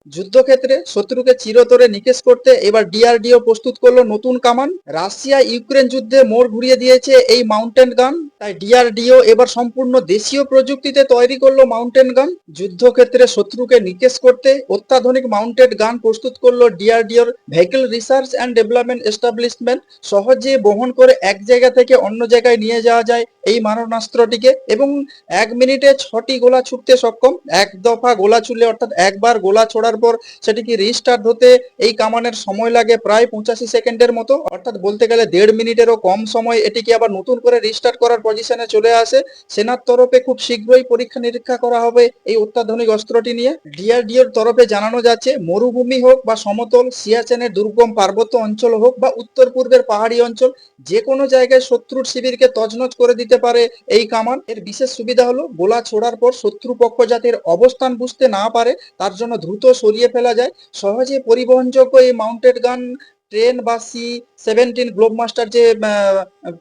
যুদ্ধক্ষেত্রে শত্রুকে চিরতরে নিকেশ করতে এবার ডিআরডিও প্রস্তুত করলো নতুন কামান। রাশিয়া ইউক্রেন যুদ্ধে মোড় ঘুরিয়ে দিয়েছে এই মাউন্টেন গান। তাই ডিআরডিও এবার সম্পূর্ণ দেশীয় প্রযুক্তিতে তৈরি করলো মাউন্টেন গান। যুদ্ধক্ষেত্রে শত্রুকে নিকেশ করতে অত্যাধুনিক মাউন্টেড গান প্রস্তুত করলো ডিআরডিওর vehicle research and development establishment. সহজে বহন করে এক জায়গা থেকে অন্য জায়গায় নিয়ে যাওয়া যায় এই মারণাস্ত্রটিকে, এবং 1 মিনিটে 6টি গোলা ছুটতে সক্ষম। এক দফা গোলা ছুড়লে অর্থাৎ একবার গোলা ছোড়ার পর সেটিকে রিস্টার্ট হতে এই কামানের সময় লাগে প্রায় 85 সেকেন্ডের মতো, অর্থাৎ বলতে গেলে 1.5 মিনিটেরও কম সময় এটিকে আবার নতুন করে রিস্টার্ট করার পজিশনে চলে আসে। সেনার তরফে খুব শীঘ্রই পরীক্ষা নিরীক্ষা করা হবে এই অত্যাধুনিক অস্ত্রটি নিয়ে। ডিআরডিওর তরফে জানানো যাচ্ছে, মরুভূমি হোক বা সমতল, সিয়াচেনের দুর্গম পার্বত্য অঞ্চল হোক বা উত্তর পূর্বের পাহাড়ি অঞ্চল, যে কোনো জায়গায় শত্রুর শিবিরকে তছনছ করে দিতে পারে এই কামান। এর বিশেষ সুবিধা হলো গোলা ছোড়ার পর শত্রুপক্ষ যাতে এর অবস্থান বুঝতে না পারে তার জন্য দ্রুত সরিয়ে ফেলা যায়। সহজে পরিবহনযোগ্য এই মাউন্টেড গান ট্রেন বা C-17 গ্লোবমাস্টার যে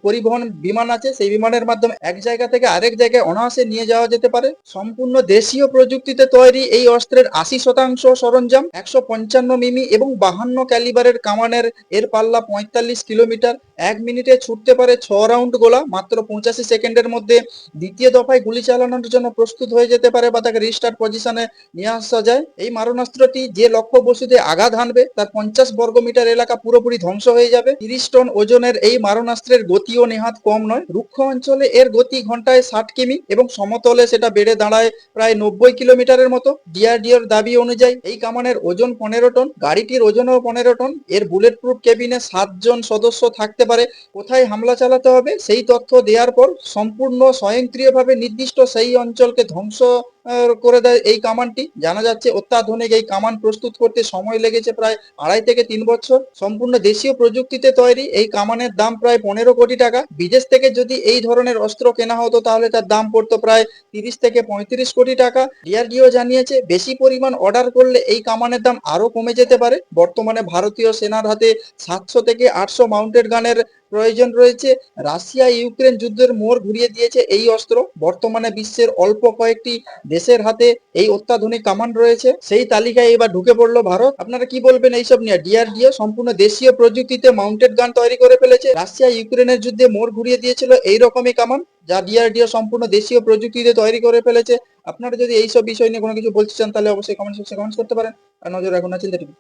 পরিবহন বিমান আছে সেই বিমানের মাধ্যমে এক জায়গা থেকে আরেক জায়গায় অনায়াসে নিয়ে যাওয়া যেতে পারে। সম্পূর্ণ দেশীয় প্রযুক্তিতে তৈরি এই অস্ত্রের 80% সরঞ্জাম, 155 মিমি এবং 52 ক্যালিবারের কামানের এর পাল্লা 45 কিলোমিটার। 1 মিনিটে ছুটতে পারে 6 রাউন্ড গোলা মাত্র 85 সেকেন্ডের মধ্যে। দ্বিতীয় দফায় গুলি চালানোর জন্য প্রস্তুত হয়ে যেতে পারে বা তাকে রিস্টার্ট পজিশনে নিয়ে আসা যায়। এই মারণাস্ত্রটি যে লক্ষ্য বস্তুতে আঘাত হানবে তার 50 বর্গমিটার এলাকা পুরোপুরি ধ্বংস হয়ে যাবে। 30 টন ওজনের এই মারণাস্ত্রের গতিও নেহাত কম নয়। রুক্ষ অঞ্চলে এর গতি ঘন্টায় 60 কিমি এবং সমতলে সেটা বেড়ে দাঁড়ায় প্রায় 90 কিলোমিটারের মতো। ডিআরডিওর দাবি অনুযায়ী এই কামানের ওজন 15 টন, গাড়িটির ওজনও 15 টন। এর বুলেট প্রুফ কেবিনে 7 জন সদস্য থাকতে পারে। কোথায় হামলা চালাতে হবে সেই তথ্য দেওয়ার পর সম্পূর্ণ স্বয়ংক্রিয়ভাবে নির্দিষ্ট সেই অঞ্চলকে ধ্বংস করে দেয় এই কামানটি। জানা যাচ্ছে অত্যাধুনিক এই কামান প্রস্তুত করতে সময় লেগেছে প্রায় 2.5 থেকে 3 বছর। সম্পূর্ণ দেশীয় প্রযুক্তিতে তৈরি এই কামানের দাম প্রায় 15 কোটি টাকা। বিদেশ থেকে যদি এই ধরনের অস্ত্র কেনা হতো তাহলে তার দাম পড়তো প্রায় 30 থেকে 35 কোটি টাকা। ডিআরডিও জানিয়েছে বেশি পরিমাণ অর্ডার করলে এই কামানের দাম আরো কমে যেতে পারে। বর্তমানে ভারতীয় সেনার হাতে 700 থেকে 800 মাউন্টেড গানের প্রয়োজন রয়েছে। রাশিয়া ইউক্রেন যুদ্ধের মোড় ঘুরিয়ে দিয়েছে এই অস্ত্র। বর্তমানে বিশ্বের অল্প কয়েকটি দেশের হাতে এই অত্যাধুনিক কামান রয়েছে, সেই তালিকায় এবার ঢুকে পড়লো ভারত। আপনারা কি বলবেন এইসব নিয়ে? ডিআরডিও সম্পূর্ণ দেশীয় প্রযুক্তিতে মাউন্টেড গান তৈরি করে ফেলেছে। রাশিয়া ইউক্রেনের যুদ্ধে মোড় ঘুরিয়ে দিয়েছিল এইরকমই কামান, যা ডিআরডিও সম্পূর্ণ দেশীয় প্রযুক্তিতে তৈরি করে ফেলেছে। আপনারা যদি এইসব বিষয় নিয়ে কোনো কিছু বলতে চান তাহলে অবশ্যই কমেন্ট সেকশনে কমেন্টস করতে পারেন। আর নজর রাখুন চিন্তা টিভি।